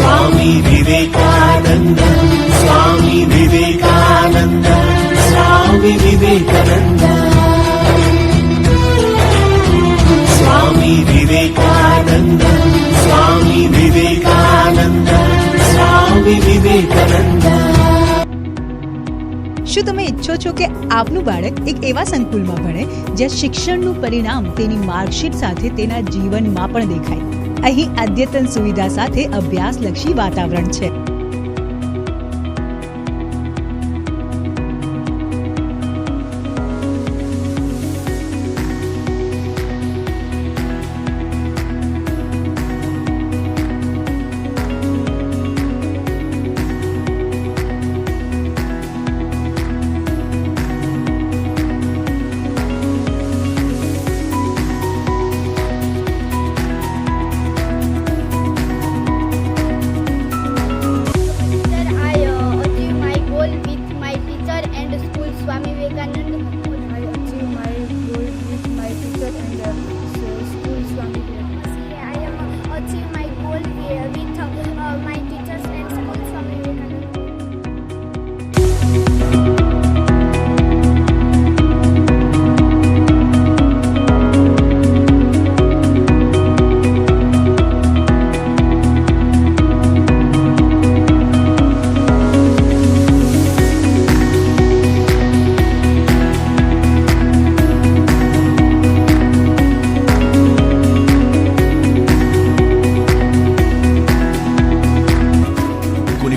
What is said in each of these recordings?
स्वामी विवेकानंद, स्वामी विवेकानंद, स्वामी विवेकानंद, स्वामी विवेकानंद, स्वामी विवेकानंद, स्वामी विवेकानंद। શું તમે ઈચ્છો છો કે આપનું બાળક એક એવા સંકુલમાં ભણે જ્યાં શિક્ષણનું પરિણામ તેની માર્કશીટ સાથે તેના જીવનમાં પણ દેખાય? અહીં અદ્યતન સુવિધા સાથે અભ્યાસલક્ષી વાતાવરણ છે.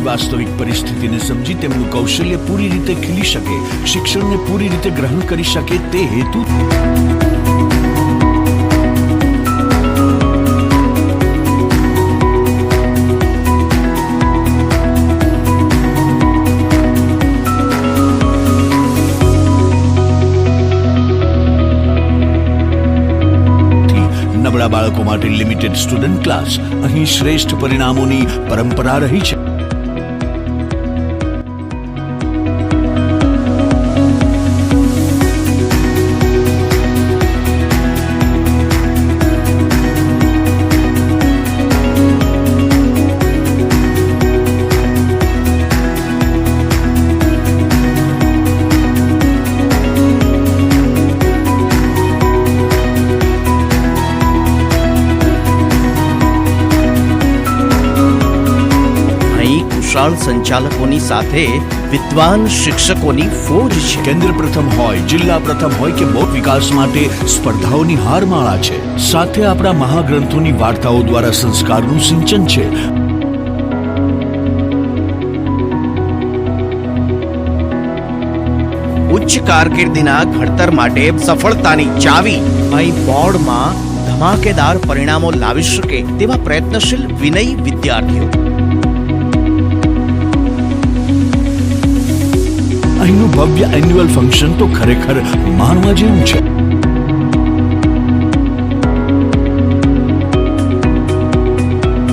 વાસ્તવિક પરિસ્થિતિને સમજી તેમનું કૌશલ્ય પૂરી રીતે ખીલી શકે, શિક્ષણને પૂરી રીતે ગ્રહણ કરી શકે તે હેતુ નબળા બાળકો માટે લિમિટેડ સ્ટુડન્ટ ક્લાસ અહીં શ્રેષ્ઠ પરિણામોની પરંપરા રહી છે. સંચાલકોની સાથે વિદ્વાન શિક્ષકોની ફોજ છે. કેન્દ્ર પ્રથમ હોય, જિલ્લા પ્રથમ હોય કે બૌદ્ધ વિકાસ માટે સ્પર્ધાઓની હારમાળા છે. સાથે આપણા મહાગ્રંથોની વાર્તાઓ દ્વારા સંસ્કારનું સિંચન છે. ઉચ્ચ કારકિર્દીના ઘડતર માટે સફળતાની ચાવી અહીં બોર્ડમાં ધમાકેદાર પરિણામો લાવી શકે તેવા પ્રયત્નશીલ વિનયી વિદ્યાર્થીઓ. અહીંનું ભવ્ય એન્યુઅલ ફંક્શન તો ખરેખર માણવા જેવું છે.